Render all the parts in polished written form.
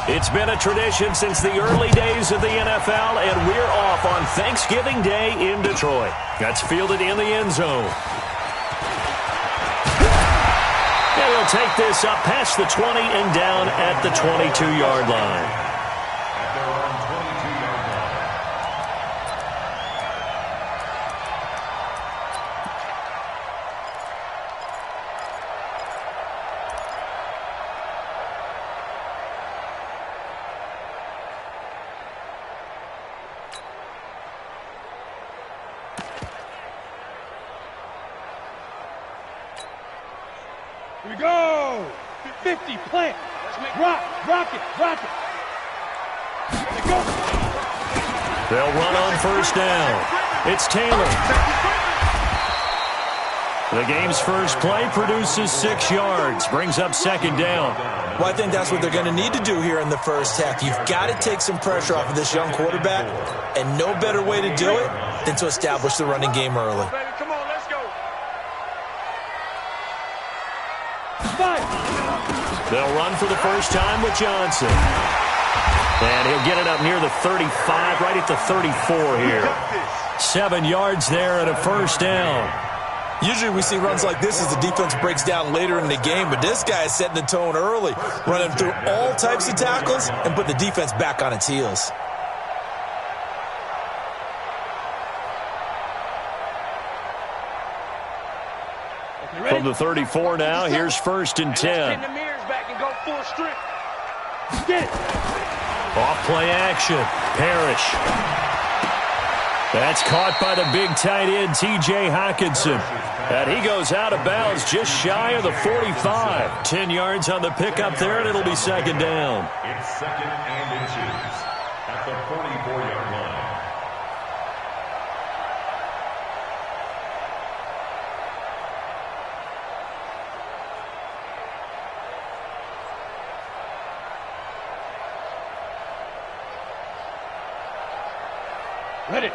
It's been a tradition since the early days of the NFL, and we're off on Thanksgiving Day in Detroit. That's fielded in the end zone. And he'll take this up past the 20 and down at the 22-yard line. Here we go! 50, plant. Rock it. There they go. They'll run on first down. It's Taylor. The game's first play produces 6 yards, brings up second down. Well, I think that's what they're going to need to do here in the first half. You've got to take some pressure off of this young quarterback, and no better way to do it than to establish the running game early. Come on, let's go. They'll run for the first time with Johnson. And he'll get it up near the 35, right at the 34 here. 7 yards there and a first down. Usually we see runs like this as the defense breaks down later in the game, but this guy is setting the tone early, running through all types of tackles and put the defense back on its heels. From the 34 now, here's first and 10. Off play action. Parrish. That's caught by the big tight end, T.J. Hockenson. And he goes out of bounds just shy of the 45. 10 yards on the pickup there, and it'll be second down. It's second and inches at the 44-yard line.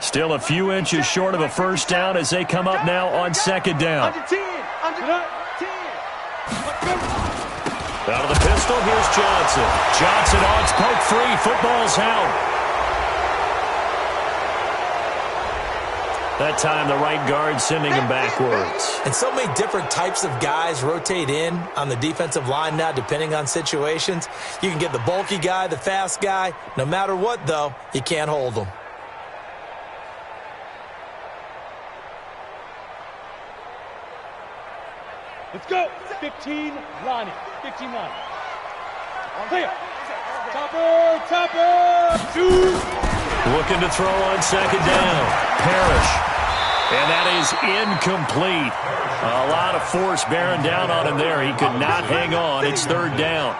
Still a few inches short of a first down as they come up now on second down. Under 10. Out of the pistol, here's Johnson. Johnson on, it's poke free. Football's out. That time, the right guard sending him backwards. And so many different types of guys rotate in on the defensive line now, depending on situations. You can get the bulky guy, the fast guy. No matter what, though, you can't hold them. Let's go. 15, line it. 15 line. Clear. Topper. Shoot. Looking to throw on second down. Parrish. And that is incomplete. A lot of force bearing down on him there. He could not hang on. It's third down.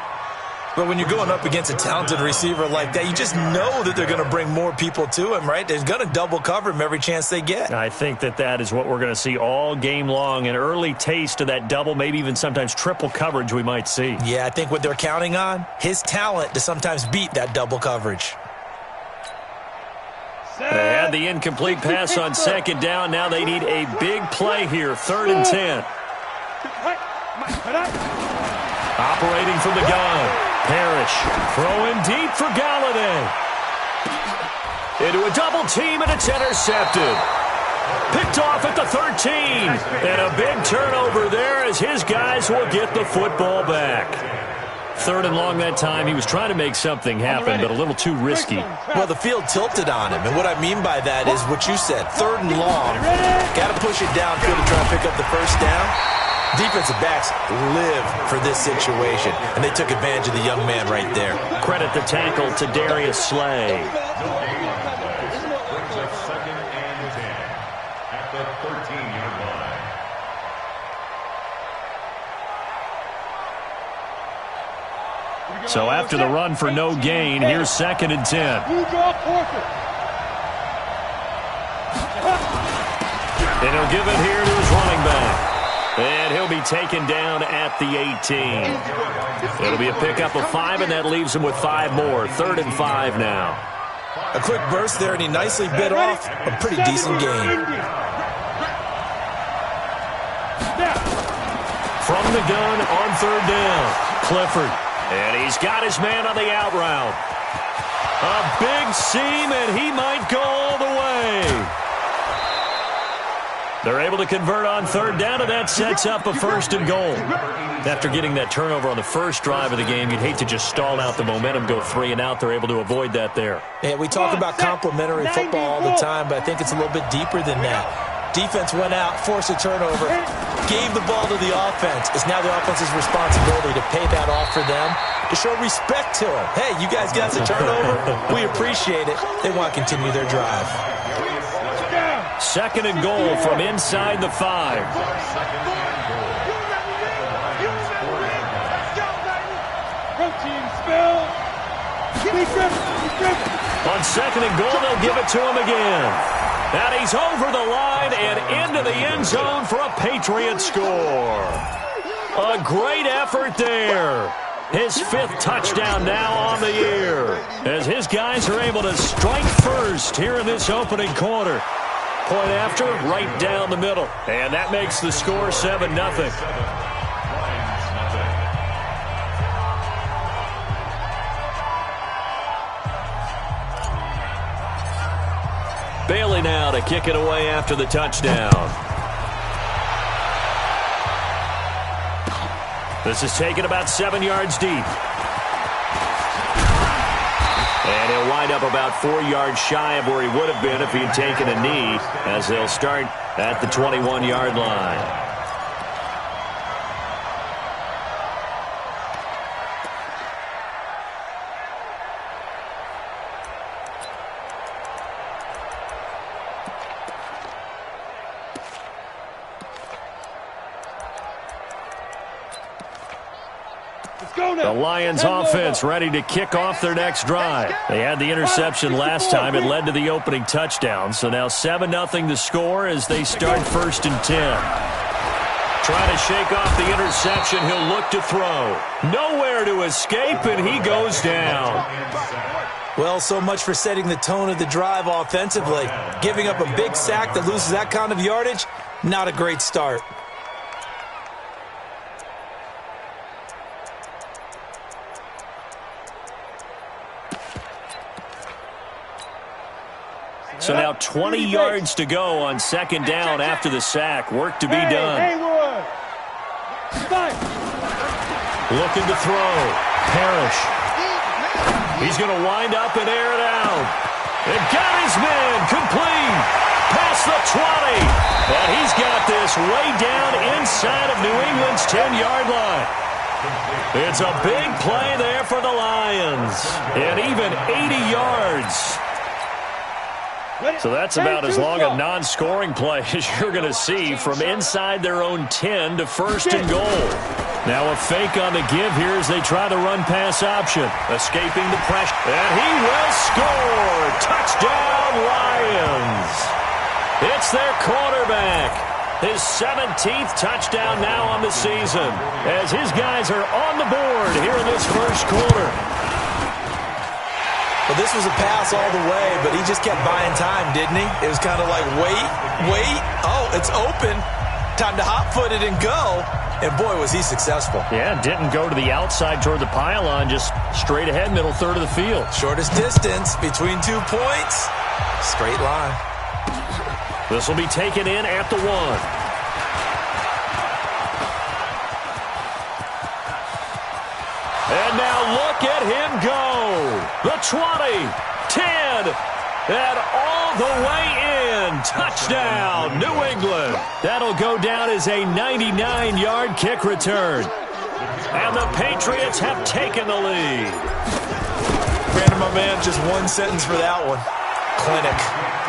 But when you're going up against a talented receiver like that, you just know that they're going to bring more people to him, right? They're going to double cover him every chance they get. I think that is what we're going to see all game long. An early taste of that double, maybe even sometimes triple coverage we might see. Yeah, I think what they're counting on, his talent to sometimes beat that double coverage. They had the incomplete pass on second down. Now they need a big play here, 3rd and 10. Operating from the gun. Parrish throwing deep for Galladay. Into a double team, and it's intercepted. Picked off at the 13. And a big turnover there as his guys will get the football back. 3rd and long that time. He was trying to make something happen, but a little too risky. Well, the field tilted on him, and what I mean by that is what you said. 3rd and long. Got to push it downfield to try and pick up the first down. Defensive backs live for this situation, and they took advantage of the young man right there. Credit the tackle to Darius Slay. Brings up second and 10 at the 13-yard line. So after the run for no gain, here's 2nd and 10. And he'll give it here to his running back. And he'll be taken down at the 18. It'll be a pickup of 5, and that leaves him with 5 more. 3rd and 5 now. A quick burst there, and he nicely bit off a pretty decent gain. From the gun on 3rd down, Clifford. And he's got his man on the out route. A big seam, and he might go all the way. They're able to convert on third down, and that sets up a 1st and goal. After getting that turnover on the first drive of the game, you'd hate to just stall out the momentum, go 3 and out. They're able to avoid that there. Yeah, we talk about complementary football all the time, but I think it's a little bit deeper than that. Defense went out, forced a turnover, gave the ball to the offense. It's now the offense's responsibility to pay that off for them, to show respect to them. Hey, you guys got the turnover. We appreciate it. They want to continue their drive. 2nd and goal from inside the 5. On 2nd and goal, they'll give it to him again. And he's over the line and into the end zone for a Patriot score. A great effort there. His 5th touchdown now on the year, as his guys are able to strike first here in this opening quarter. Point after, right down the middle. And that makes the score 7-0. Bailey now to kick it away after the touchdown. This is taken about 7 yards deep. And he'll wind up about 4 yards shy of where he would have been if he had taken a knee, as they'll start at the 21-yard line. The Lions offense ready to kick off their next drive. They had the interception last time. It led to the opening touchdown. So now 7-0 the score as they start 1st and 10. Trying to shake off the interception. He'll look to throw. Nowhere to escape, and he goes down. Well, so much for setting the tone of the drive offensively. Giving up a big sack that loses that kind of yardage, not a great start. So now 20 yards to go on 2nd down after the sack. Work to be done. Looking to throw. Parrish. He's going to wind up and air it out. And got his man complete. Past the 20. And he's got this way down inside of New England's 10-yard line. It's a big play there for the Lions. And even 80 yards. So that's about as long a non-scoring play as you're going to see from inside their own 10 to 1st and goal. Now a fake on the give here as they try the run-pass option. Escaping the pressure. And he will score. Touchdown, Lions. It's their quarterback. His 17th touchdown now on the season as his guys are on the board here in this 1st quarter. Well, this was a pass all the way, but he just kept buying time, didn't he? It was kind of like, wait. Oh, it's open. Time to hot-foot it and go. And, boy, was he successful. Yeah, didn't go to the outside toward the pylon, just straight ahead, middle third of the field. Shortest distance between 2 points. Straight line. This will be taken in at the 1. And now look at him go. The 20, 10, and all the way in. Touchdown, New England. That'll go down as a 99-yard kick return. And the Patriots have taken the lead. Brandon, my man, just one sentence for that one. Clinic.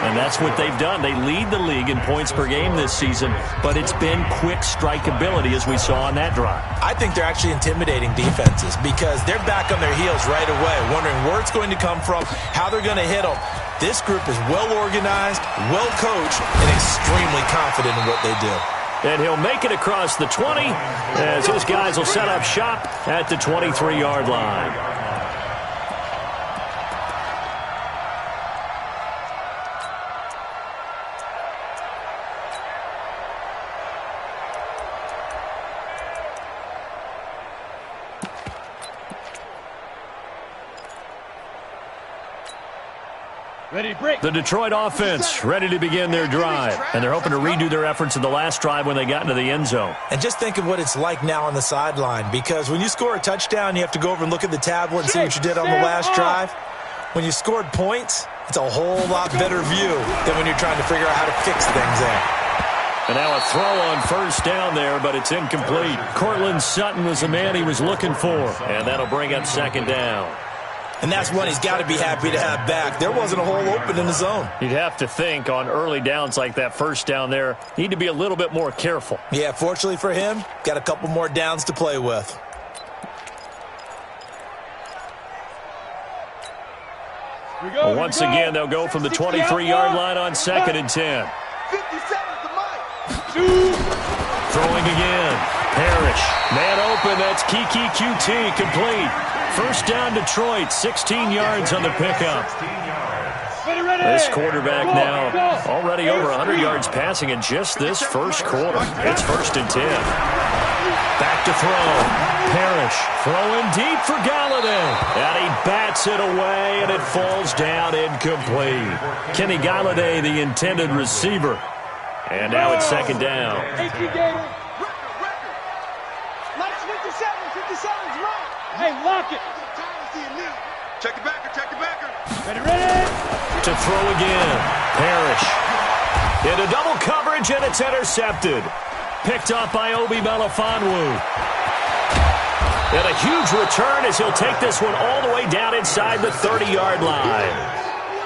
And that's what they've done. They lead the league in points per game this season, but it's been quick strikeability as we saw on that drive. I think they're actually intimidating defenses because they're back on their heels right away, wondering where it's going to come from, how they're going to hit them. This group is well organized, well coached, and extremely confident in what they do. And he'll make it across the 20 as his guys will set up shop at the 23-yard line. Ready, break. The Detroit offense ready to begin their drive. And they're hoping to redo their efforts in the last drive when they got into the end zone. And just think of what it's like now on the sideline, because when you score a touchdown, you have to go over and look at the tablet and see what you did on the last drive. When you scored points, it's a whole lot better view than when you're trying to figure out how to fix things there. And now a throw on first down there, but it's incomplete. Cortland Sutton was the man he was looking for. And that'll bring up second down. And that's one he's got to be happy to have back. There wasn't a hole open in the zone. You'd have to think on early downs like that first down there, need to be a little bit more careful. Yeah, fortunately for him, got a couple more downs to play with. Well, once again, they'll go from the 23-yard line on 2nd and 10. 50 seconds to Mike. Throwing again. Parrish. Man open. That's Kiki QT. Complete. First down Detroit. 16 yards on the pickup. This quarterback now already over 100 yards passing in just this first quarter. It's 1st and 10. Back to throw. Parrish throwing deep for Galladay. And he bats it away, and it falls down incomplete. Kenny Galladay, the intended receiver. And now it's 2nd down. 57's right. Hey, lock it. Check the backer, check the backer. Ready. To throw again. Parrish. Into double coverage, and it's intercepted. Picked up by Obi Melifonwu. And a huge return as he'll take this one all the way down inside the 30-yard line.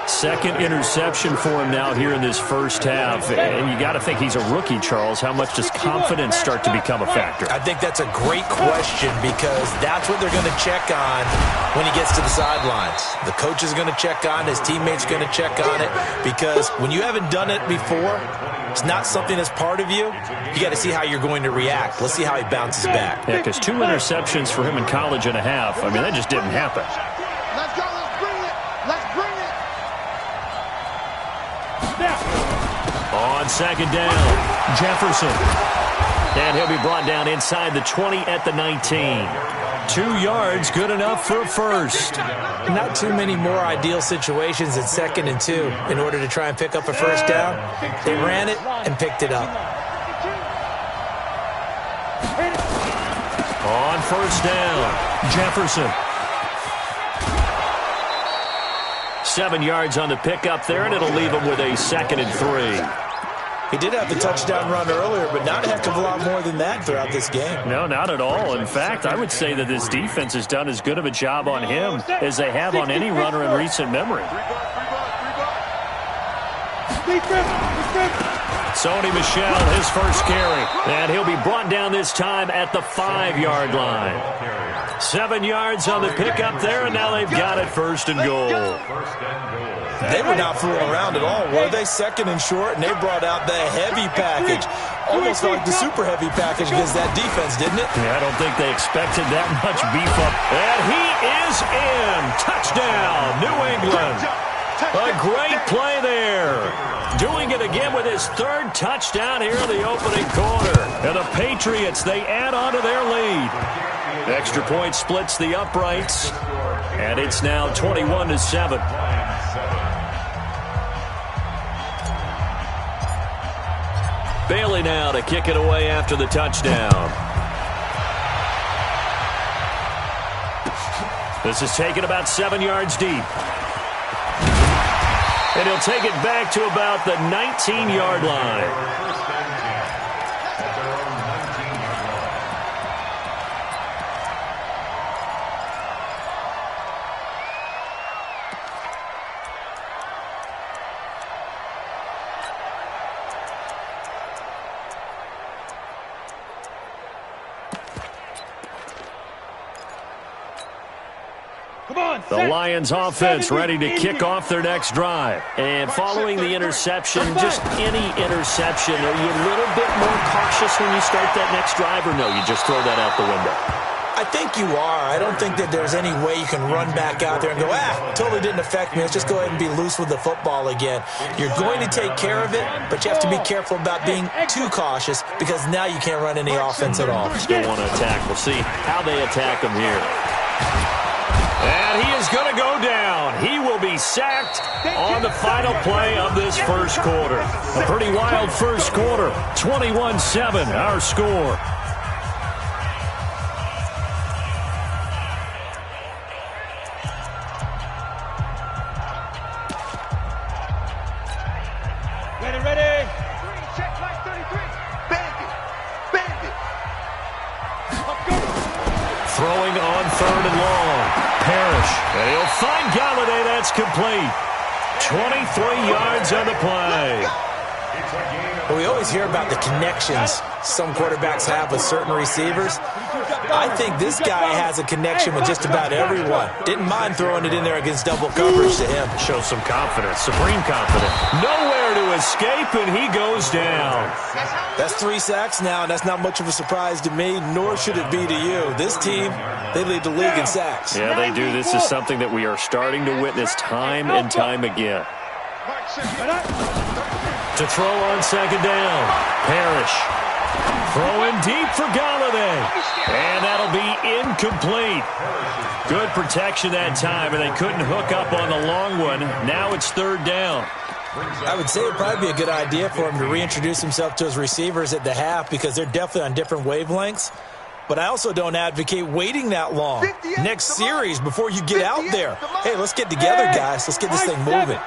Second interception for him now here in this first half. And you got to think he's a rookie, Charles. How much does confidence start to become a factor? I think that's a great question, because that's what they're going to check on when he gets to the sidelines. The coach is going to check on, his teammates are going to check on it, because when you haven't done it before, it's not something that's part of you. You got to see how you're going to react. Let's see how he bounces back. Yeah, because 2 interceptions for him in college and a half. I mean, that just didn't happen. Let's go, let's bring it. Let's bring it. On 2nd down, Jefferson. And he'll be brought down inside the 20 at the 19. 2 yards, good enough for a first. Not too many more ideal situations in 2nd and 2 in order to try and pick up a first down. They ran it and picked it up. On first down, Jefferson. 7 yards on the pickup there, and it'll leave him with a 2nd and 3. He did have the touchdown run earlier, but not a heck of a lot more than that throughout this game. No, not at all. In fact, I would say that this defense has done as good of a job on him as they have on any runner in recent memory. Sony Michel, his first carry. And he'll be brought down this time at the 5-yard line. 7 yards on the pickup there, and now they've got it 1st and goal. They were not fooling around at all, were they? 2nd and short, and they brought out the heavy package. Almost like the super heavy package against that defense, didn't it? Yeah, I don't think they expected that much beef up. And he is in. Touchdown, New England. A great play there. Doing it again with his 3rd touchdown here in the opening quarter. And the Patriots, they add on to their lead. Extra point splits the uprights. And it's now 21-7. Bailey now to kick it away after the touchdown. This is taken about 7 yards deep. And he'll take it back to about the 19-yard line. The Lions offense ready to kick off their next drive. And following the interception, just any interception, are you a little bit more cautious when you start that next drive, or no, you just throw that out the window? I think you are. I don't think that there's any way you can run back out there and go, totally didn't affect me. Let's just go ahead and be loose with the football again. You're going to take care of it, but you have to be careful about being too cautious, because now you can't run any offense at all. Still want to attack. We'll see how they attack them here. And he is going to go down. He will be sacked on the final play of this first quarter. A pretty wild first quarter. 21-7, our score. Ready. Check like 33. Bandit. Bandit. Throwing on 3rd and long. Parrish. And he'll find Galladay. That's complete. 23 yards on the play. Well, we always hear about the connections some quarterbacks have with certain receivers. I think this guy has a connection with just about everyone. Didn't mind throwing it in there against double coverage to him. Shows some confidence, supreme confidence. Nowhere to escape, and he goes down. That's 3 sacks now, and that's not much of a surprise to me, nor should it be to you. This team, they lead the league in sacks. Yeah, they do. This is something that we are starting to witness time and time again. To throw on 2nd down. Parrish. Throwing deep for Galladay. And that'll be incomplete. Good protection that time, and they couldn't hook up on the long one. Now it's 3rd down. I would say it would probably be a good idea for him to reintroduce himself to his receivers at the half because they're definitely on different wavelengths. But I also don't advocate waiting that long. Next series before you get out there. Hey, let's get together, guys. Let's get this thing moving.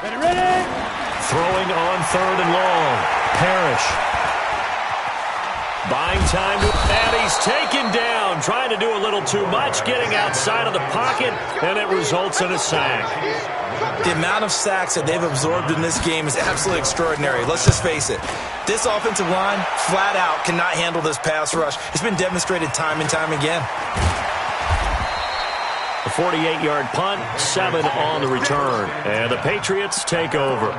Ready. Throwing on 3rd and long. Parrish. Buying time, and he's taken down. Trying to do a little too much, getting outside of the pocket, and it results in a sack. The amount of sacks that they've absorbed in this game is absolutely extraordinary. Let's just face it. This offensive line, flat out, cannot handle this pass rush. It's been demonstrated time and time again. A 48-yard punt, 7 on the return. And the Patriots take over.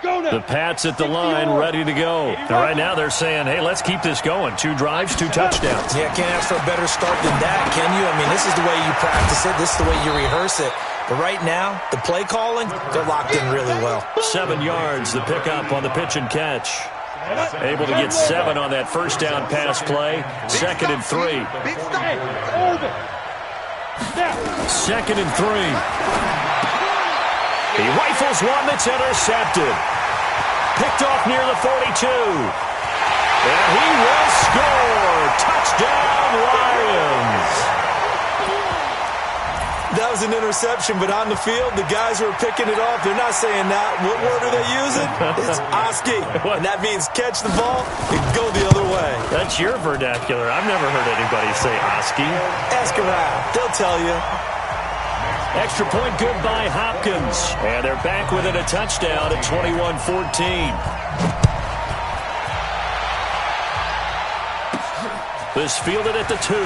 The Pats at the line, ready to go. And right now they're saying, hey, let's keep this going. 2 drives, 2 touchdowns. Yeah, can't ask for a better start than that, can you? I mean, this is the way you practice it. This is the way you rehearse it. But right now, the play calling, they're locked in really well. 7 yards, the pickup on the pitch and catch. Able to get 7 on that first down pass play. 2nd and 3. 2nd and 3. He rifles one that's intercepted. Picked off near the 42. And he will score. Touchdown, Lions. That was an interception, but on the field, the guys who are picking it off, they're not saying that. What word are they using? It's Oski. And that means catch the ball and go the other way. That's your vernacular. I've never heard anybody say Oski. Ask around. They'll tell you. Extra point good by Hopkins. And they're back within a touchdown at 21-14. This fielded at the 2.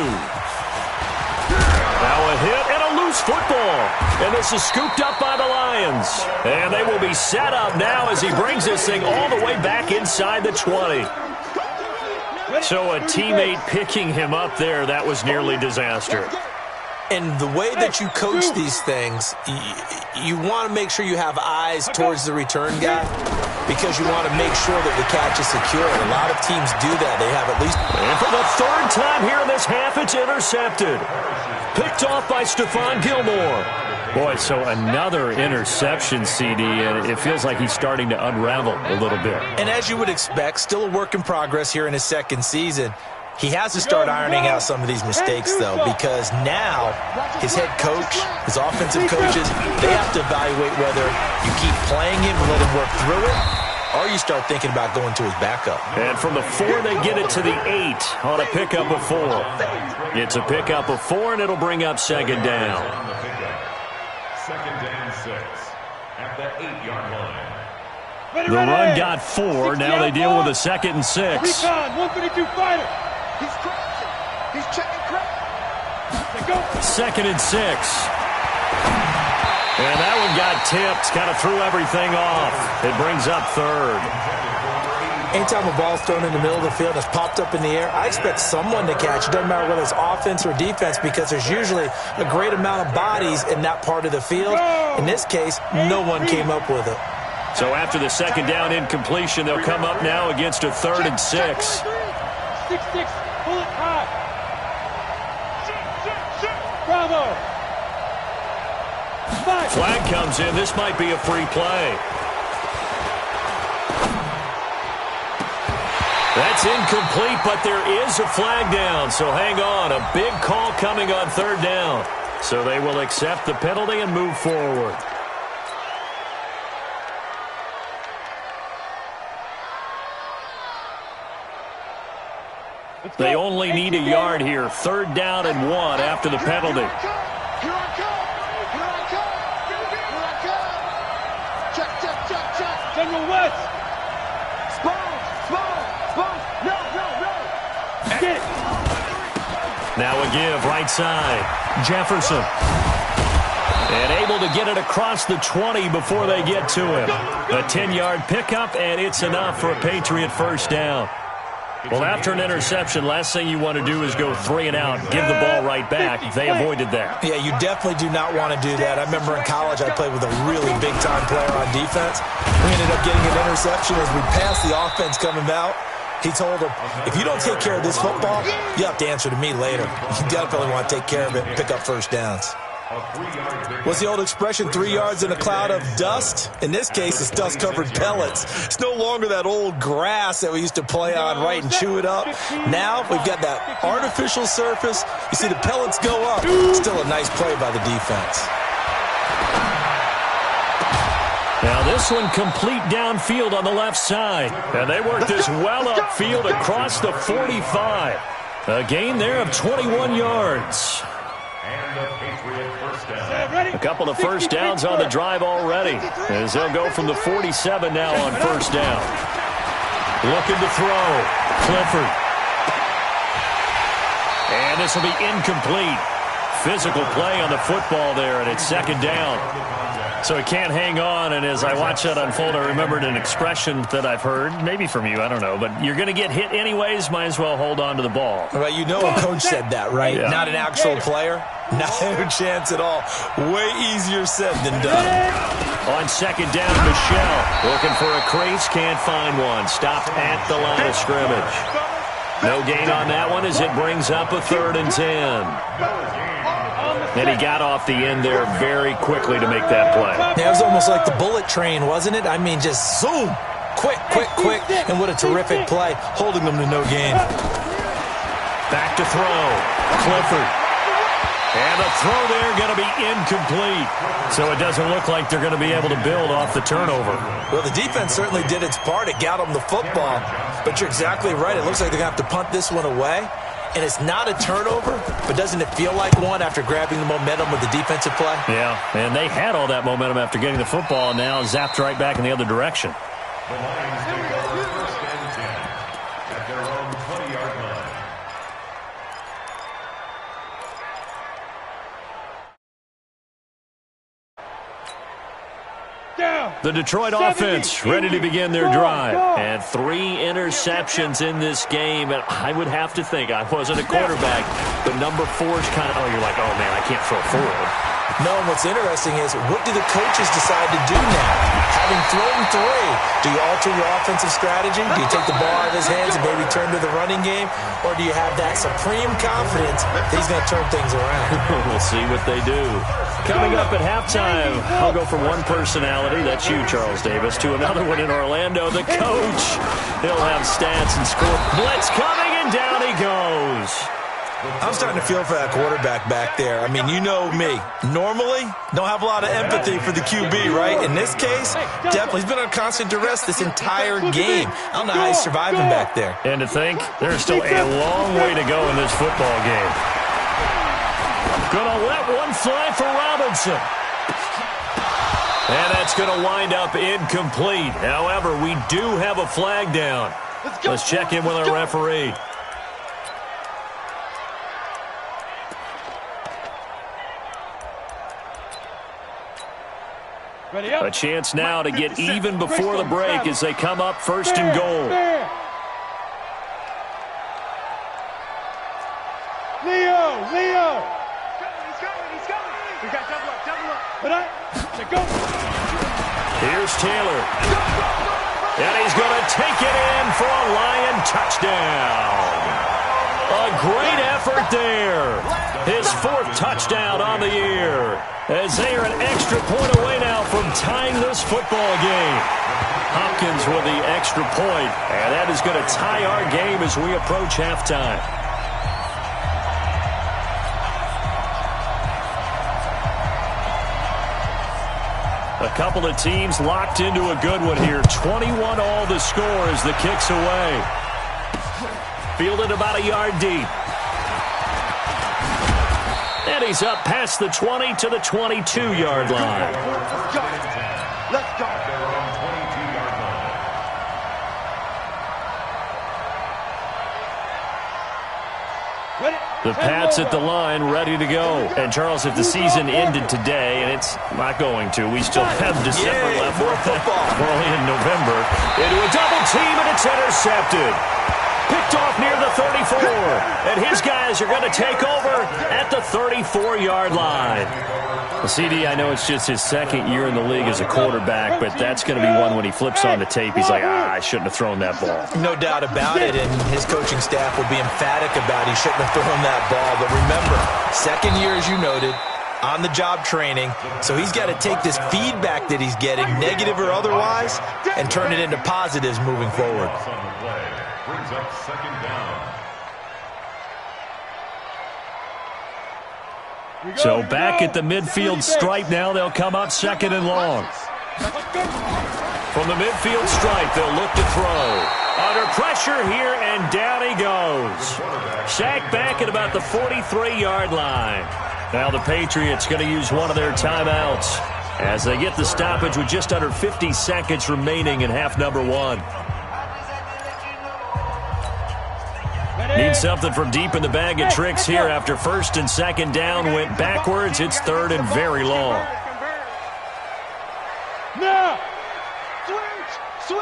Now a hit and a loose football. And this is scooped up by the Lions. And they will be set up now as he brings this thing all the way back inside the 20. So a teammate picking him up there, that was nearly disaster. And the way that you coach these things, you want to make sure you have eyes towards the return guy because you want to make sure that the catch is secure. And a lot of teams do that. They have at least... And for the 3rd time here in this half, it's intercepted. Picked off by Stephon Gilmore. Boy, so another interception, CD, and it feels like he's starting to unravel a little bit. And as you would expect, still a work in progress here in his 2nd season. He has to start ironing out some of these mistakes, though, because now his head coach, his offensive coaches, they have to evaluate whether you keep playing him and let him work through it, or you start thinking about going to his backup. And from the 4, they get it to the 8 on a pickup of 4. It's a pickup of 4, and it'll bring up 2nd down. 2nd and 6 at the 8-yard line. The run got 4. Now they deal with a 2nd and 6. Recon, 152 fighter. He's crashing. He's checking crash. 2nd and 6. And that one got tipped. Kind of threw everything off. It brings up 3rd. Anytime a ball's thrown in the middle of the field and it's popped up in the air, I expect someone to catch. It doesn't matter whether it's offense or defense because there's usually a great amount of bodies in that part of the field. In this case, no one came up with it. So after the second down incompletion, they'll come up now against a 3rd and 6. 6-6, pull it high. Bravo. Flag comes in. This might be a free play. That's incomplete, but there is a flag down. So hang on. A big call coming on 3rd down. So they will accept the penalty and move forward. They only need a yard here. 3rd down and 1 after the penalty. Here I come. Here I come. Here I come. Check. General West. Spoon. No. Get it. Now a give, right side. Jefferson. And able to get it across the 20 before they get to him. A 10-yard pickup, and it's enough for a Patriot 1st down. Well, after an interception, last thing you want to do is go 3 and out, give the ball right back. They avoided that. Yeah, you definitely do not want to do that. I remember in college I played with a really big-time player on defense. We ended up getting an interception as we passed the offense coming out. He told him, if you don't take care of this football, you have to answer to me later. You definitely want to take care of it and pick up 1st downs. What's the old expression, 3 yards in a cloud of dust? In this case, it's dust-covered pellets. It's no longer that old grass that we used to play on, right, and chew it up. Now we've got that artificial surface. You see the pellets go up. Still a nice play by the defense. Now this one complete downfield on the left side. And they work this well upfield across the 45. A gain there of 21 yards. A couple of 1st downs on the drive already, as they'll go from the 47 now on 1st down. Looking to throw. Clifford. And this will be incomplete. Physical play on the football there, and it's 2nd down. So he can't hang on, and as I watch that unfold, I remembered an expression that I've heard, maybe from you, I don't know, but you're going to get hit anyways, might as well hold on to the ball. Well, you know a coach said that, right? Yeah. Not an actual player. No chance at all. Way easier said than done. On 2nd down, Michelle looking for a crease, can't find one. Stopped at the line of scrimmage. No gain on that one as it brings up a 3rd and 10. And he got off the end there very quickly to make that play. Yeah, it was almost like the bullet train, wasn't it? I mean, just zoom. Quick. And what a terrific play, holding them to no gain. Back to throw. Clifford. And the throw there going to be incomplete. So it doesn't look like they're going to be able to build off the turnover. Well, the defense certainly did its part. It got them the football. But you're exactly right. It looks like they're going to have to punt this one away. And it's not a turnover, but doesn't it feel like one after grabbing the momentum with the defensive play? Yeah, and they had all that momentum after getting the football, and now zapped right back in the other direction. The Lions take over 1st and 10 at their own 20-yard line. The Detroit offense ready to begin their drive. And 3 interceptions in this game. And I would have to think, I wasn't a quarterback, but number 4's kind of, you're like, oh, man, I can't throw forward. No, and what's interesting is, what do the coaches decide to do now? Having thrown 3, do you alter your offensive strategy? Do you take the ball out of his hands and maybe turn to the running game? Or do you have that supreme confidence that he's going to turn things around? We'll see what they do. Coming up at halftime, I'll go from one personality, that's you, Charles Davis, to another one in Orlando, the coach. He'll have stats and score. Blitz coming, and down he goes. I'm starting to feel for that quarterback back there. I mean, you know me. Normally, don't have a lot of empathy for the QB, right? In this case, definitely. He's been on constant duress this entire game. I don't know how he's surviving back there. And to think, there's still a long way to go in this football game. Gonna let one fly for Robinson. And that's going to wind up incomplete. However, we do have a flag down. Let's check in with our referee. A chance now to get even before the break as they come up 1st and goal. Leo! He's going. We got double up. Go! Here's Taylor. And he's going to take it in for a Lion touchdown. A great effort there. His 4th touchdown on the year. As they are an extra point away now from tying this football game. Hopkins with the extra point. And that is going to tie our game as we approach halftime. A couple of teams locked into a good one here. 21 all the score as the kick's away. Fielded about a yard deep. And he's up past the 20 to the 22-yard line. Let's go. The Pats at the line, ready to go. And, Charles, if the season ended today, and it's not going to, we still have December left. More football. We're only in November. Into a double team, and it's intercepted. Picked off near the 34. And his guys are going to take over at the 34-yard line. The CD, I know it's just his 2nd year in the league as a quarterback, but that's going to be one when he flips on the tape. He's like, I shouldn't have thrown that ball. No doubt about it, and his coaching staff will be emphatic about he shouldn't have thrown that ball. But remember, 2nd year, as you noted, on-the-job training, so he's got to take this feedback that he's getting, negative or otherwise, and turn it into positives moving forward. Brings up 2nd down. So back at the midfield stripe now, they'll come up 2nd and long. From the midfield stripe, they'll look to throw. Under pressure here, and down he goes. Sacked back at about the 43-yard line. Now the Patriots going to use one of their timeouts as they get the stoppage with just under 50 seconds remaining in half number 1. Need something from deep in the bag of tricks here after 1st and 2nd down went backwards. It's 3rd and very long. Now! Switch!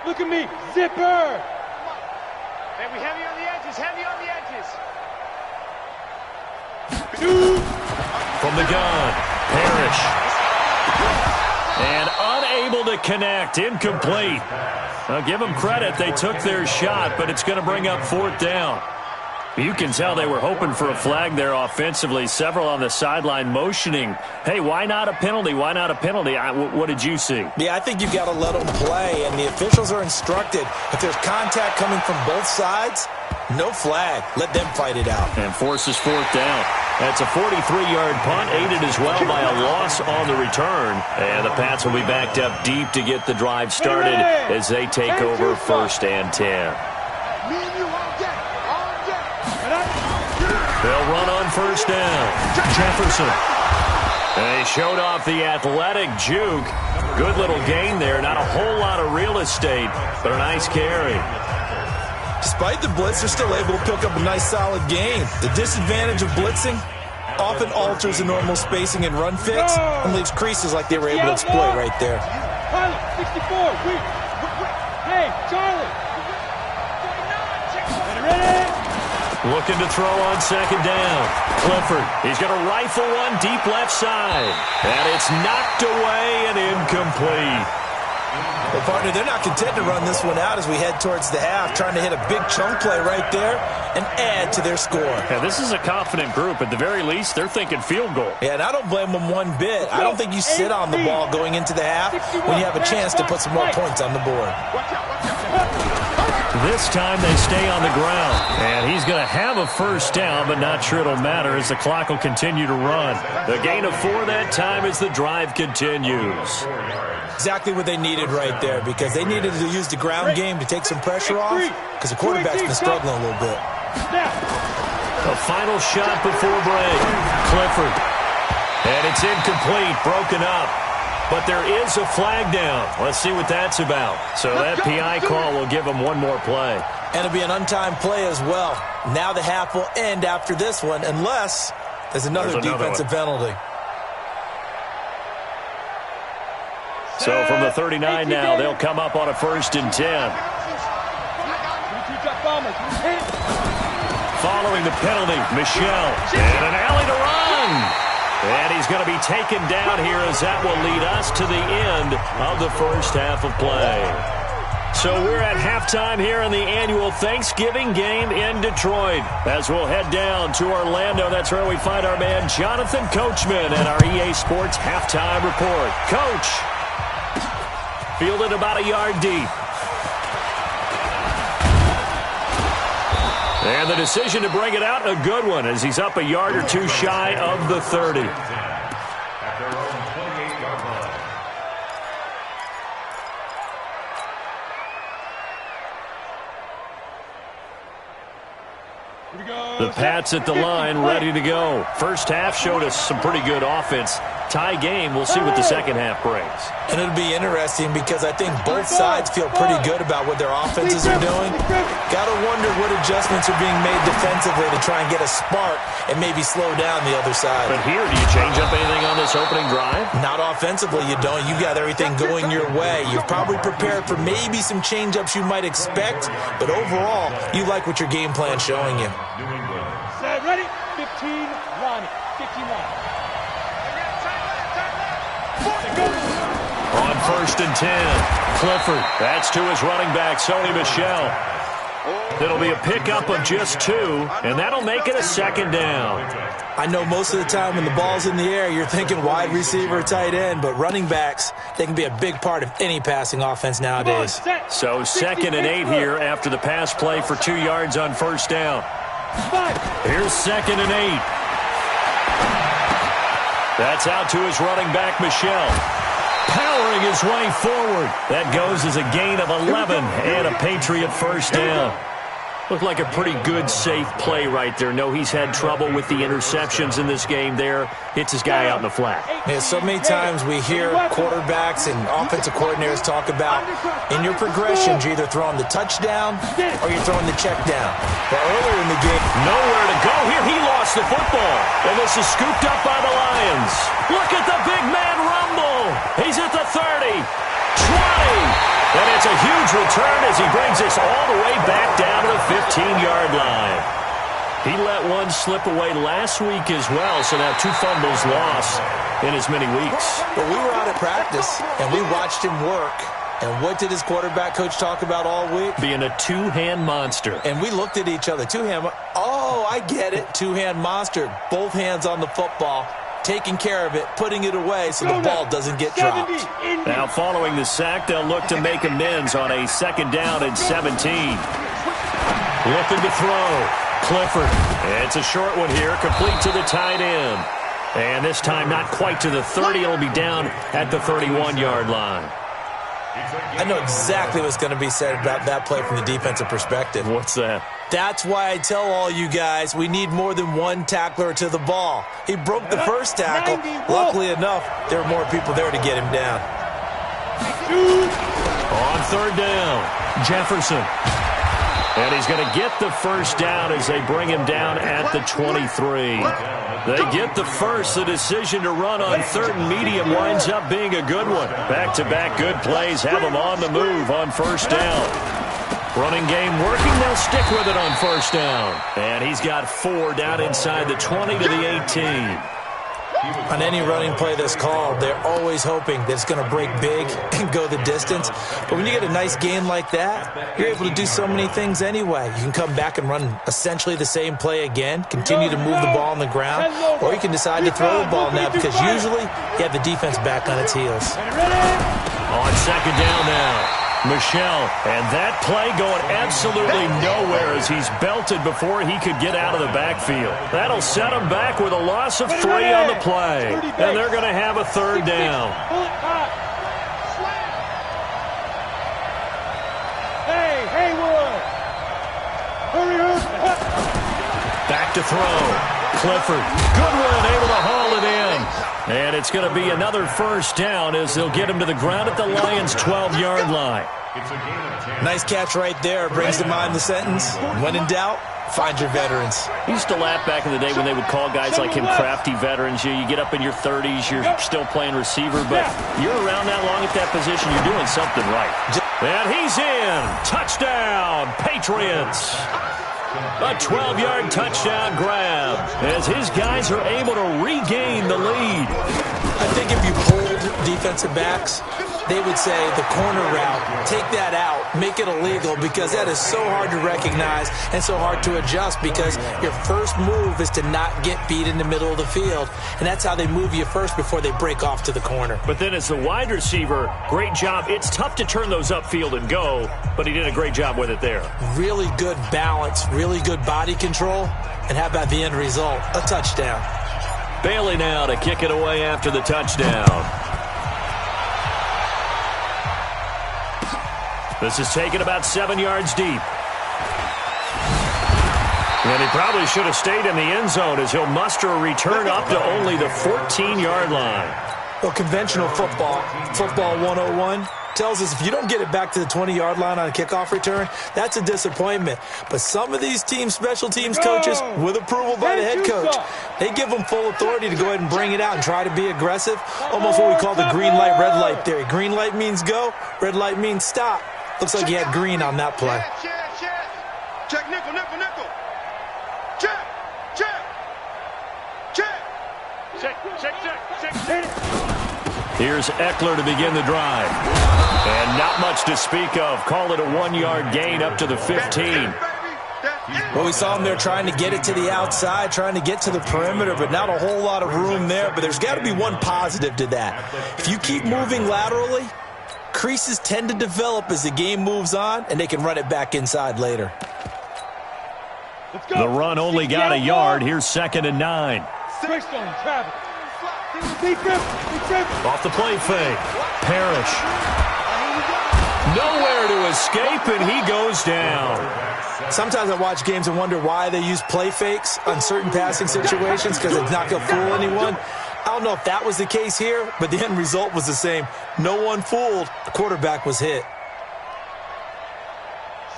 Look at me! Zipper! Hey, we heavy on the edges, From the gun, Parrish. And unable to connect, incomplete. Now give them credit, they took their shot, but it's going to bring up 4th down. You can tell they were hoping for a flag there offensively. Several on the sideline motioning, hey, why not a penalty? Why not a penalty? What did you see? Yeah, I think you've got to let them play, and the officials are instructed. If there's contact coming from both sides, no flag. Let them fight it out. And forces 4th down. That's a 43-yard punt, aided as well by a loss on the return. And the Pats will be backed up deep to get the drive started as they take over 1st and 10. They'll run on 1st down. Jefferson. And they showed off the athletic juke. Good little gain there. Not a whole lot of real estate, but a nice carry. Despite the blitz, they're still able to pick up a nice, solid gain. The disadvantage of blitzing often alters the normal spacing and run fits and leaves creases like they were able to exploit right there. Pilot, 64. Hey, Charlie. Ready? Looking to throw on 2nd down. Clifford, he's going to rifle one deep left side. And it's knocked away and incomplete. Well, partner, they're not content to run this one out as we head towards the half, trying to hit a big chunk play right there and add to their score. Yeah, this is a confident group. At the very least, they're thinking field goal. Yeah, and I don't blame them one bit. I don't think you sit on the ball going into the half when you have a chance to put some more points on the board. This time they stay on the ground. And he's going to have a 1st down, but not sure it'll matter as the clock will continue to run. The gain of 4 that time as the drive continues. Exactly what they needed right there, because they needed to use the ground game to take some pressure off, because the quarterback's been struggling a little bit. A final shot before break. Clifford. And it's incomplete, broken up. But there is a flag down. Let's see what that's about. So that PI call will give them one more play. And it'll be an untimed play as well. Now the half will end after this one, unless there's another defensive penalty. So from the 39 now, they'll come up on a 1st and 10. Following the penalty, Michelle. And an alley to run. And he's going to be taken down here as that will lead us to the end of the first half of play. So we're at halftime here in the annual Thanksgiving game in Detroit. As we'll head down to Orlando, that's where we find our man Jonathan Coachman at our EA Sports Halftime Report. Coach, fielded about a yard deep. And the decision to bring it out, a good one, as he's up a yard or two shy of the 30. At their own 28-yard line. The Pats at the line, ready to go. First half showed us some pretty good offense. Tie game, we'll see what the second half brings. And it'll be interesting because I think both sides feel pretty good about what their offenses are doing. Got to wonder what adjustments are being made defensively to try and get a spark and maybe slow down the other side. But here, do you change up anything on this opening drive? Not offensively, you don't. You got everything going your way. You're probably prepared for maybe some change-ups you might expect, but overall, you like what your game plan's showing you. New England. Set, ready? 15, line it. 15 line. On 1st and 10, Clifford. That's to his running back, Sony Michel. It'll be a pickup of just 2, and that'll make it a second down. I know most of the time when the ball's in the air, you're thinking wide receiver, tight end, but running backs, they can be a big part of any passing offense nowadays. So 2nd and 8 here after the pass play for 2 yards on 1st down. Here's 2nd and 8. That's out to his running back, Michel. Powering his way forward. That goes as a gain of 11 and a Patriot first down. Looked like a pretty good, safe play right there. No, he's had trouble with the interceptions in this game there. Hits his guy out in the flat. Yeah, so many times we hear quarterbacks and offensive coordinators talk about in your progressions, you're either throwing the touchdown or you're throwing the check down. But earlier in the game, nowhere to go here. He lost the football. And this is scooped up by the Lions. Look at the big man rumble. He's at the 30, 20. And it's a huge return as he brings us all the way back down to the 15-yard line. He let one slip away last week as well, so now 2 fumbles lost in as many weeks. But we were out at practice, and we watched him work. And what did his quarterback coach talk about all week? Being a 2-hand monster. And we looked at each other. 2-hand, oh, I get it. 2-hand monster. Both hands on the football. Taking care of it, putting it away so the ball doesn't get dropped. Now following the sack, they'll look to make amends on a 2nd down and 17. Looking to throw. Clifford. It's a short one here, complete to the tight end. And this time not quite to the 30. It'll be down at the 31-yard line. I know exactly what's going to be said about that play from the defensive perspective. What's that? That's why I tell all you guys we need more than one tackler to the ball. He broke the first tackle. Luckily enough, there were more people there to get him down. On 3rd down, Jefferson. And he's going to get the first down as they bring him down at the 23. They get the first. The decision to run on 3rd and medium winds up being a good one. Back-to-back good plays have them on the move on 1st down. Running game working. They'll stick with it on 1st down. And he's got 4 down inside the 20 to the 18. On any running play that's called, they're always hoping that it's going to break big and go the distance. But when you get a nice gain like that, you're able to do so many things anyway. You can come back and run essentially the same play again, continue to move the ball on the ground, or you can decide to throw the ball now because usually you have the defense back on its heels. On 2nd down now, Michel, and that play going absolutely nowhere as he's belted before he could get out of the backfield. That'll set him back with a loss of 3 on the play, and they're going to have a 3rd down. Hey, Haywood! Hurry up! Back to throw. Clifford, good one, able to haul it in. And it's going to be another 1st down as they'll get him to the ground at the Lions' 12-yard line. Nice catch right there. Brings to mind the sentence, when in doubt, find your veterans. I used to laugh back in the day when they would call guys like him crafty veterans. You get up in your 30s, you're still playing receiver, but you're around that long at that position, you're doing something right. And he's in. Touchdown, Patriots. A 12-yard touchdown grab as his guys are able to regain the lead. I think if you pulled defensive backs, they would say the corner route, take that out, make it illegal, because that is so hard to recognize and so hard to adjust, because your first move is to not get beat in the middle of the field, and that's how they move you first before they break off to the corner. But then as the wide receiver, great job. It's tough to turn those upfield and go, but he did a great job with it there. Really good balance, really good body control, and how about the end result? A touchdown. Bailey now to kick it away after the touchdown. This is taken about 7 yards deep. And he probably should have stayed in the end zone as he'll muster a return up to only the 14-yard line. Well, conventional football 101, tells us if you don't get it back to the 20-yard line on a kickoff return, that's a disappointment. But some of these special teams coaches, with approval by the head coach, they give them full authority to go ahead and bring it out and try to be aggressive. Almost what we call the green light, red light theory. Green light means go, red light means stop. Looks like he had green on that play. Check, nickel. Check. Here's Eckler to begin the drive. And not much to speak of. Call it a 1-yard gain up to the 15. Well, we saw him there trying to get it to the outside, trying to get to the perimeter, but not a whole lot of room there. But there's got to be one positive to that. If you keep moving laterally, creases tend to develop as the game moves on, and they can run it back inside later. The run only got a yard. Here's 2nd and 9. Off the play fake. Parrish. Nowhere to escape, and he goes down. Sometimes I watch games and wonder why they use play fakes on certain passing situations, because it's not going to fool anyone. I don't know if that was the case here, but the end result was the same. No one fooled. The quarterback was hit.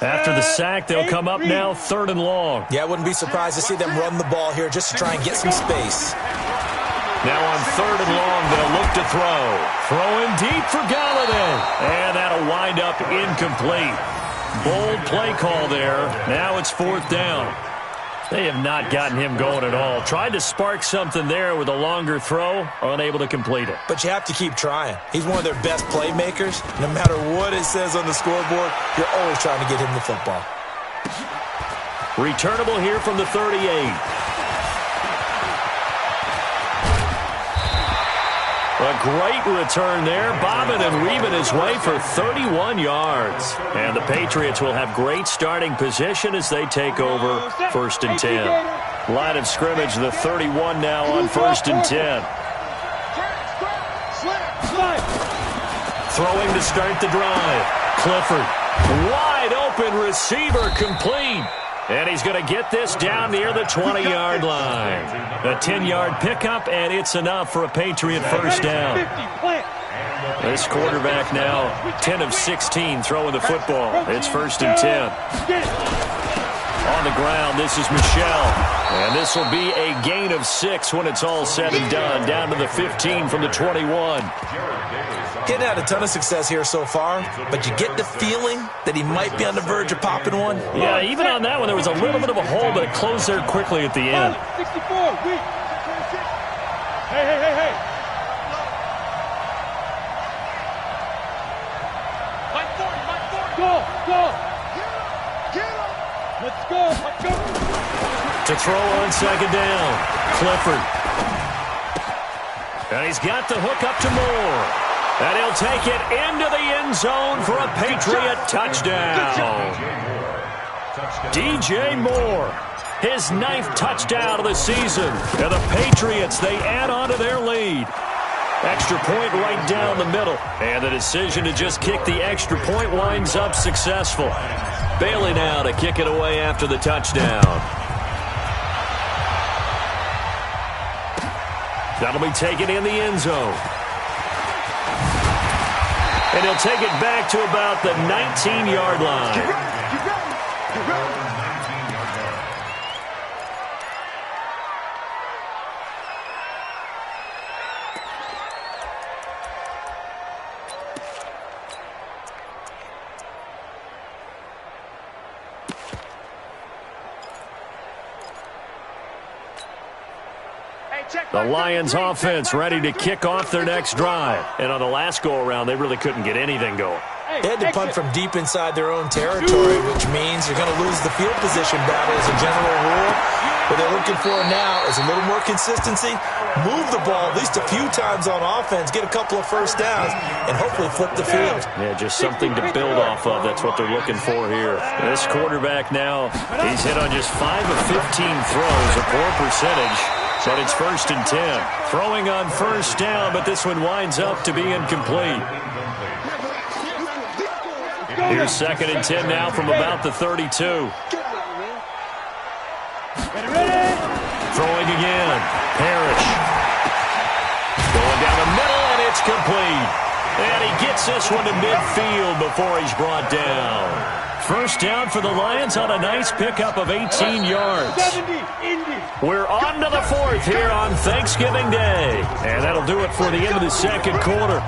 After the sack, they'll come up now 3rd and long. Yeah, I wouldn't be surprised to see them run the ball here just to try and get some space. Now on 3rd and long, they'll look to throw. Throwing deep for Galladay. And that'll wind up incomplete. Bold play call there. Now it's 4th down. They have not gotten him going at all. Tried to spark something there with a longer throw, unable to complete it. But you have to keep trying. He's one of their best playmakers. No matter what it says on the scoreboard, you're always trying to get him the football. Returnable here from the 38. A great return there, bobbing and weaving his way for 31 yards. And the Patriots will have great starting position as they take over 1st and 10. Line of scrimmage, the 31 now on 1st and 10. Throwing to start the drive. Clifford, wide open receiver, complete. And he's going to get this down near the 20-yard line. A 10-yard pickup, and it's enough for a Patriot first down. This quarterback now 10 of 16 throwing the football. It's 1st and 10. On the ground, this is Michelle. And this will be a gain of 6 when it's all said and done. Down to the 15 from the 21. Getting had a ton of success here so far, but you get the feeling that he might be on the verge of popping one. Yeah, even on that one, there was a little bit of a hole, but it closed there quickly at the end. 64, weak. Hey. Go. Let's go. To throw on 2nd down, Clifford. And he's got the hook up to Moore. And he'll take it into the end zone for a Patriot touchdown. DJ Moore, his 9th touchdown of the season. And the Patriots, they add on to their lead. Extra point right down the middle. And the decision to just kick the extra point winds up successful. Bailey now to kick it away after the touchdown. That'll be taken in the end zone. And he'll take it back to about the 19-yard line. Get ready. The Lions offense ready to kick off their next drive. And on the last go-around, they really couldn't get anything going. They had to punt from deep inside their own territory, which means you're going to lose the field position battle as a general rule. What they're looking for now is a little more consistency, move the ball at least a few times on offense, get a couple of first downs, and hopefully flip the field. Yeah, just something to build off of. That's what they're looking for here. This quarterback now, he's hit on just 5 of 15 throws, a poor percentage, but it's 1st and 10. Throwing on first down, but this one winds up to be incomplete. Here's 2nd and 10 now from about the 32. Throwing again. Parrish. Going down the middle, and it's complete. And he gets this one to midfield before he's brought down. First down for the Lions on a nice pickup of 18 yards. We're on to the 4th here on Thanksgiving Day. And that'll do it for the end of the second quarter.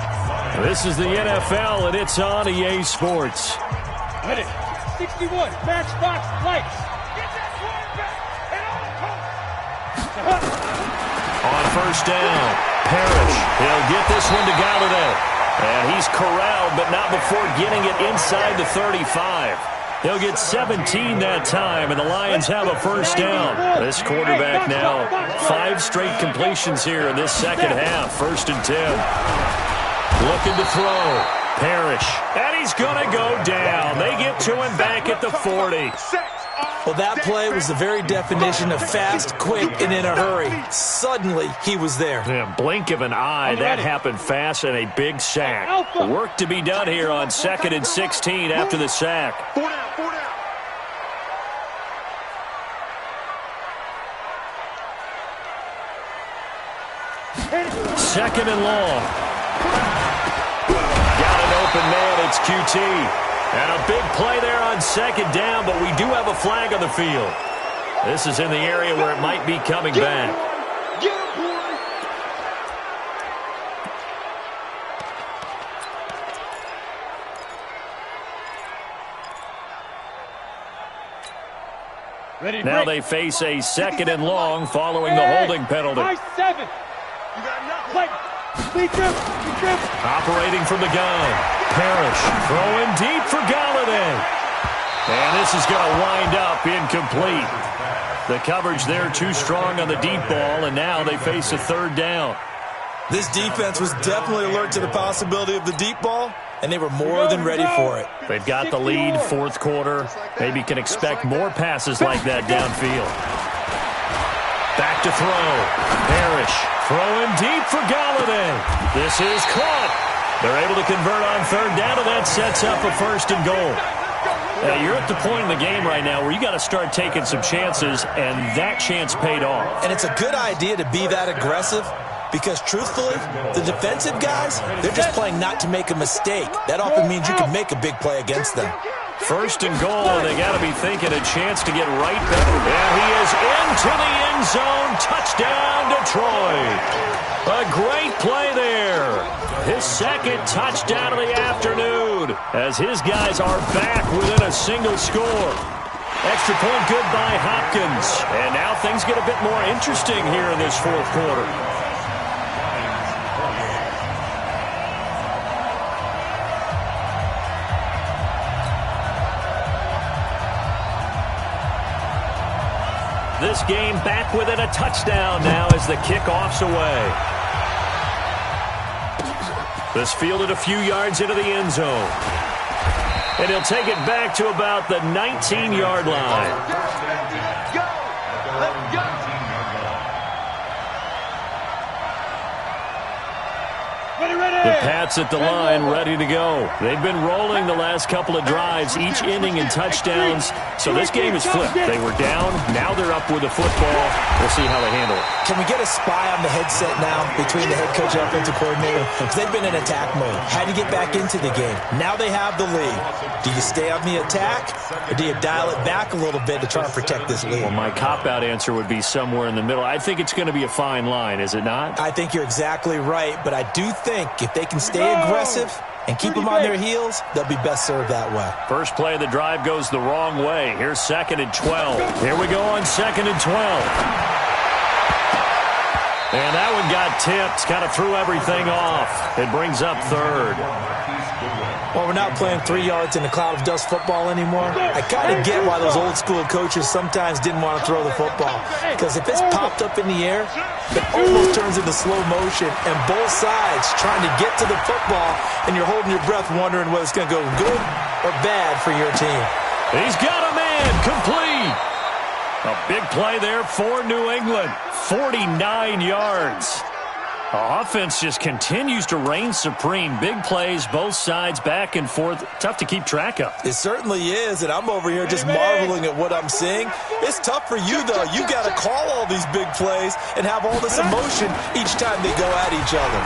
This is the NFL, and it's on EA Sports. Ready. 61, Matchbox Lights. On first down, Parrish. He'll get this one to Galladay. And he's corralled, but not before getting it inside the 35. He'll get 17 that time, and the Lions have a first down. This quarterback now, 5 straight completions here in this second half. 1st and 10. Looking to throw. Parrish. And he's going to go down. They get to him back at the 40. Well, that play was the very definition of fast, quick, and in a hurry. Suddenly, he was there. Yeah, blink of an eye. That happened fast and a big sack. Work to be done here on 2nd and 16 after the sack. 4 down, 4 down. Second and long. Got an open man. It's QT. And a big play there on 2nd down, but we do have a flag on the field. This is in the area where it might be coming back. Get him, boy. Ready, Now break. they face a 2nd and long following the holding penalty. High 7. You got nothing. Play. Speed trip. Operating from the gun. Parrish throwing deep for Galladay. And this is going to wind up incomplete. The coverage there too strong on the deep ball, and now they face a 3rd down. This defense was definitely alert to the possibility of the deep ball, and they were more than ready for it. They've got the lead, 4th quarter. Maybe can expect more passes like that downfield. Back to throw. Parrish throwing deep for Galladay. This is caught. They're able to convert on 3rd down, and that sets up a 1st and goal. You're at the point in the game right now where you got to start taking some chances, and that chance paid off. And it's a good idea to be that aggressive because, truthfully, the defensive guys, they're just playing not to make a mistake. That often means you can make a big play against them. 1st and goal, and they got to be thinking a chance to get right back. And he is into the end zone. Touchdown, Detroit. A great play there. His 2nd touchdown of the afternoon as his guys are back within a single score. Extra point good by Hopkins. And now things get a bit more interesting here in this 4th quarter. This game back within a touchdown now as the kickoff's away. This fielded a few yards into the end zone. And he'll take it back to about the 19-yard line. Go. Let's go. The Pats at the line, ready to go. They've been rolling the last couple of drives, each ending in touchdowns. So this game is flipped. They were down. Now they're up with the football. We'll see how they handle it. Can we get a spy on the headset now between the head coach and offensive coordinator? Because they've been in attack mode. Had to get back into the game. Now they have the lead. Do you stay on the attack, or do you dial it back a little bit to try to protect this lead? Well, my cop-out answer would be somewhere in the middle. I think it's going to be a fine line, is it not? I think you're exactly right, but I do think if they can stay aggressive and keep them on their heels, they'll be best served that way. First play of the drive goes the wrong way. Here's 2nd and 12. Here we go on 2nd and 12. And that one got tipped, kind of threw everything off. It brings up third. Well, we're not playing 3 yards in a cloud of dust football anymore. I kind of get why those old school coaches sometimes didn't want to throw the football. Because if it's popped up in the air, it almost turns into slow motion, and both sides trying to get to the football, and you're holding your breath wondering whether it's going to go good or bad for your team. He's got a man, complete. A big play there for New England, 49 yards. The offense just continues to reign supreme. Big plays, both sides, back and forth. Tough to keep track of. It certainly is, and I'm over here just marveling at what I'm seeing. It's tough for you, though. You got to call all these big plays and have all this emotion each time they go at each other.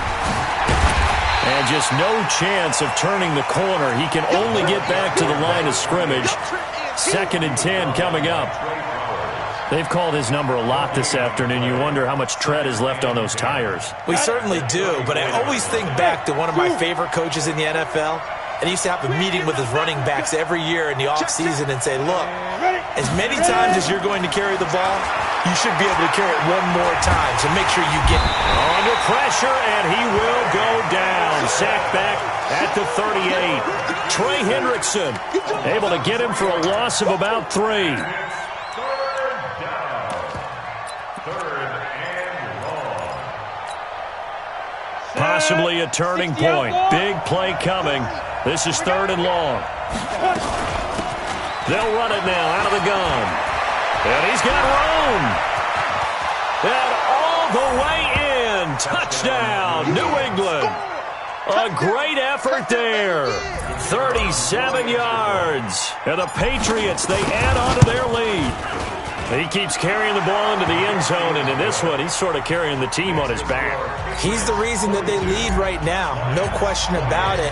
And just no chance of turning the corner. He can only get back to the line of scrimmage. 2nd and 10 coming up. They've called his number a lot this afternoon. You wonder how much tread is left on those tires. We certainly do, but I always think back to one of my favorite coaches in the NFL. And he used to have a meeting with his running backs every year in the offseason and say, look, as many times as you're going to carry the ball, you should be able to carry it one more time, so make sure you get it. Under pressure, and he will go down. Sacked back at the 38. Trey Hendrickson able to get him for a loss of about 3. Possibly a turning point. Big play coming. This is 3rd and long. They'll run it now out of the gun. And he's got room. And all the way in. Touchdown, New England. A great effort there. 37 yards. And the Patriots, they add on to their lead. He keeps carrying the ball into the end zone, and in this one, he's sort of carrying the team on his back. He's the reason that they lead right now, no question about it.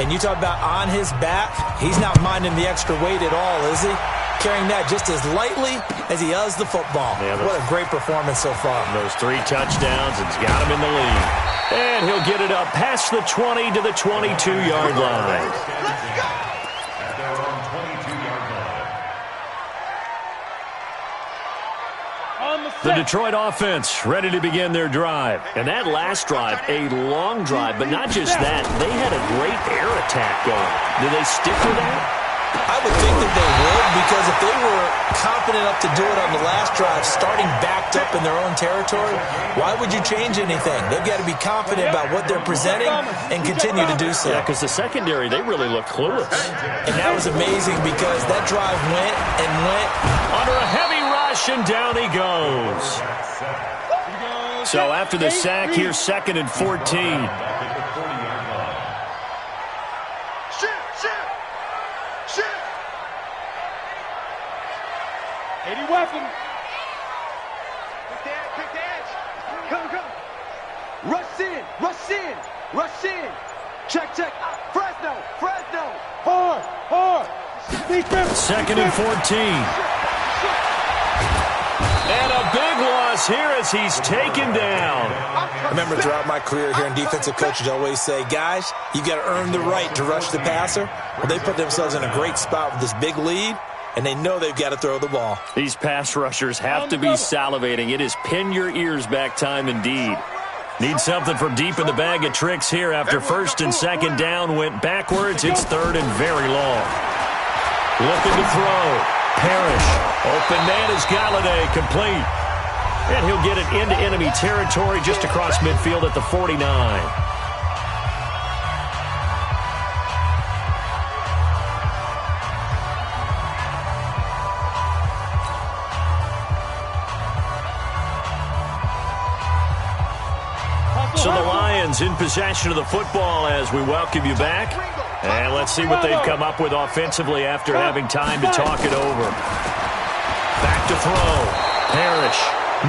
And you talk about on his back, he's not minding the extra weight at all, is he? Carrying that just as lightly as he does the football. Yeah, what a great performance so far. Those 3 touchdowns, it's got him in the lead. And he'll get it up past the 20 to the 22-yard line. The Detroit offense ready to begin their drive. And that last drive, a long drive, but not just that. They had a great air attack going. Do they stick with that? I would think that they would, because if they were confident enough to do it on the last drive, starting backed up in their own territory, why would you change anything? They've got to be confident about what they're presenting and continue to do so. Yeah, because the secondary, they really looked clueless. And that was amazing because that drive went and went. Under a heavy rush, and down he goes. So after the sack, here's 2nd and 14. Weapon. Pick the edge. Come. Rush in. Check. Fresno. Hard. Defense. 2nd and 14. And a big loss here as he's taken down. I remember throughout my career hearing defensive coaches always say, guys, you got to earn the right to rush the passer. Well, they put themselves in a great spot with this big lead, and they know they've got to throw the ball. These pass rushers have to be salivating. It is pin your ears back time indeed. Need something from deep in the bag of tricks here after 1st and 2nd down went backwards. It's 3rd and very long. Looking to throw. Parrish. Open man is Galladay, complete. And he'll get it into enemy territory just across midfield at the 49. So the Lions in possession of the football as we welcome you back. And let's see what they've come up with offensively after having time to talk it over. Back to throw. Parrish.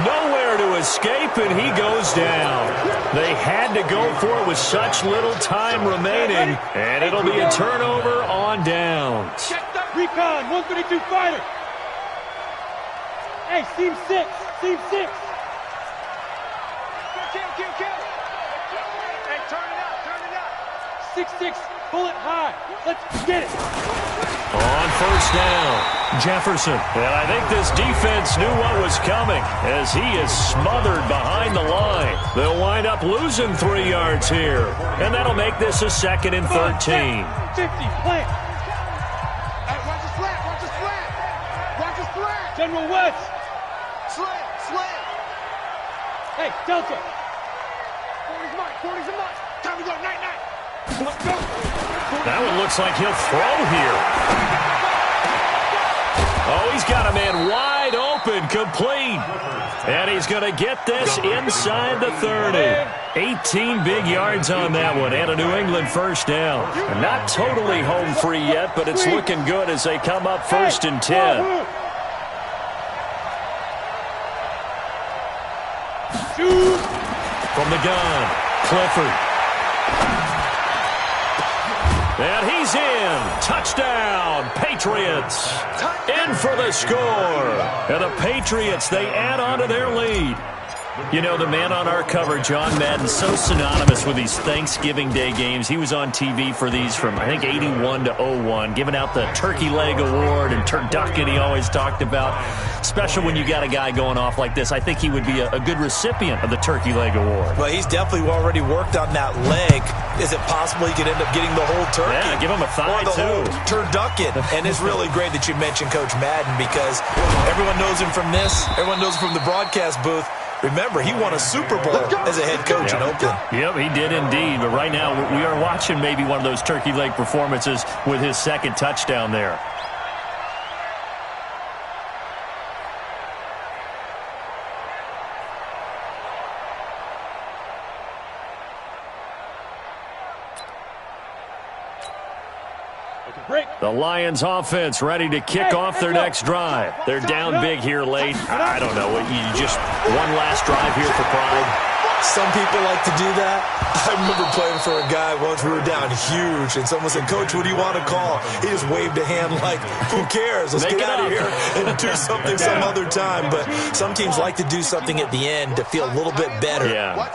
Nowhere to escape, and he goes down. They had to go for it with such little time remaining, and it'll be a turnover on downs. Recon, 132 fighter. Hey, seam 6. 6-6. Pull it high. Let's get it. On first down, Jefferson. And I think this defense knew what was coming as he is smothered behind the line. They'll wind up losing 3 yards here. And that'll make this a 2nd and 13. 50, plant. Hey, watch the slant, watch the slant. Watch the slant. General West. Slant, slant. Hey, Delta. 40's mine, 40's a mine. Time to go, night, night. Let's go. That one looks like he'll throw here. Oh, he's got a man wide open, complete. And he's going to get this inside the 30. 18 big yards on that one, and a New England first down. Not totally home free yet, but it's looking good as they come up 1st and 10. From the gun, Clifford. And he's in. Touchdown, Patriots. In for the score. And the Patriots, they add on to their lead. You know, the man on our cover, John Madden, so synonymous with these Thanksgiving Day games. He was on TV for these from, I think, 81 to 01, giving out the Turkey Leg Award and turducken he always talked about. Special when you got a guy going off like this. I think he would be a good recipient of the Turkey Leg Award. Well, he's definitely already worked on that leg. Is it possible he could end up getting the whole turkey? Yeah, give him a thigh, or the too. whole turducken. And it's really great that you mentioned Coach Madden because everyone knows him from this. Everyone knows him from the broadcast booth. Remember, he won a Super Bowl as a head coach in Oakland. Yep, he did indeed. But right now, we are watching maybe one of those turkey leg performances with his 2nd touchdown there. The Lions offense ready to kick off their next drive. They're down big here late. I don't know. You just one last drive here for pride. Some people like to do that. I remember playing for a guy once. We were down huge, and someone said, "Coach, what do you want to call?" He just waved a hand like, "Who cares? Let's get out of here and do something some other time." But some teams like to do something at the end to feel a little bit better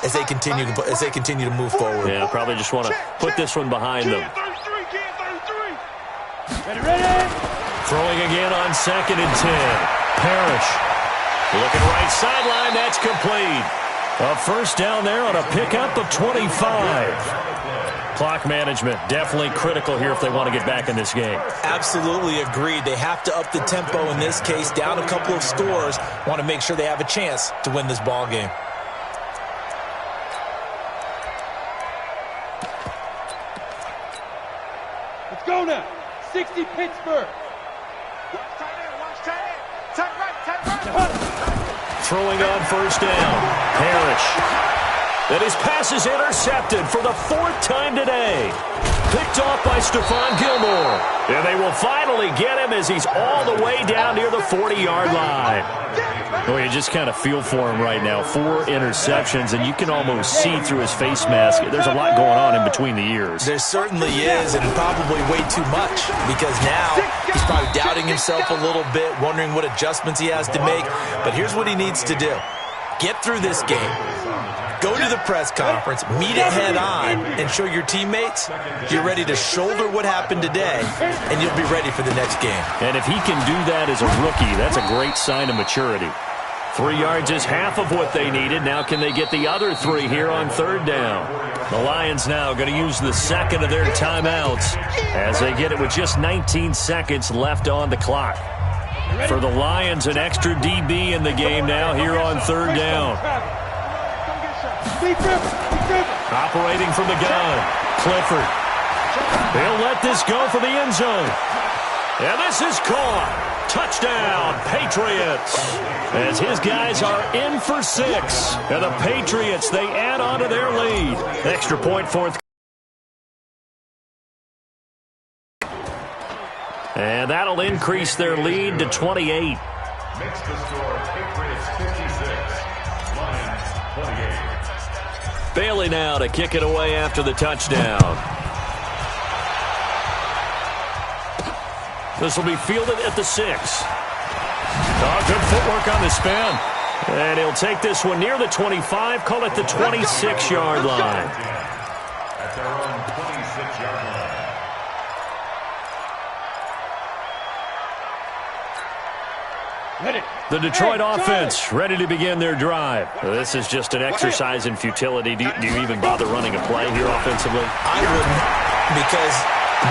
as they continue to move forward. Yeah, probably just want to put this one behind them. Ready. Throwing again on 2nd and 10. Parrish. Looking right sideline. That's complete. A first down there on a pickup of 25. Clock management definitely critical here if they want to get back in this game. Absolutely agreed. They have to up the tempo in this case. Down a couple of scores. Want to make sure they have a chance to win this ball game. Let's go now. 60 Pittsburgh. Watch tight end, watch tight end. Tight right, tight right. Throwing on first down. Parrish. And his pass is intercepted for the 4th time today. Picked off by Stephon Gilmore. And they will finally get him as he's all the way down near the 40-yard line. Well, you just kind of feel for him right now. 4 interceptions, and you can almost see through his face mask. There's a lot going on in between the ears. There certainly is, and probably way too much, because now he's probably doubting himself a little bit, wondering what adjustments he has to make. But here's what he needs to do. Get through this game. Go to the press conference, meet it head on, and show your teammates you're ready to shoulder what happened today, and you'll be ready for the next game. And if he can do that as a rookie, that's a great sign of maturity. 3 yards is half of what they needed. Now can they get the other 3 here on 3rd down? The Lions now going to use the 2nd of their timeouts as they get it with just 19 seconds left on the clock. For the Lions, an extra DB in the game now here on 3rd down. Operating from the gun, Clifford. They'll let this go for the end zone. And this is caught. Touchdown, Patriots. As his guys are in for 6. And the Patriots, they add on to their lead. Extra point fourth. And that'll increase their lead to 28. Makes the score Patriots 56, Lions 28. Bailey now to kick it away after the touchdown. This will be fielded at the 6. Oh, good footwork on the spin. And he'll take this one near the 25, call it the 26-yard line. At their own 26-yard line. The Detroit offense ready to begin their drive. This is just an exercise in futility. Do you even bother running a play here offensively? I wouldn't, because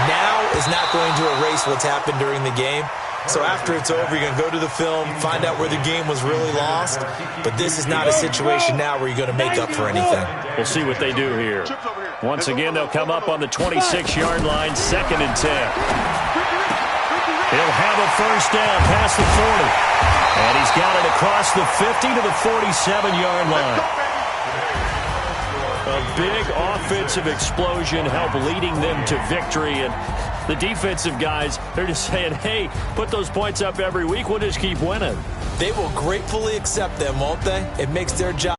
now is not going to erase what's happened during the game. So after it's over, you're going to go to the film, find out where the game was really lost. But this is not a situation now where you're going to make up for anything. We'll see what they do here. Once again, they'll come up on the 26-yard line, 2nd and 10. He'll have a first down past the 40. And he's got it across the 50 to the 47-yard line. A big offensive explosion helped leading them to victory. And the defensive guys, they're just saying, hey, put those points up every week. We'll just keep winning. They will gratefully accept them, won't they? It makes their job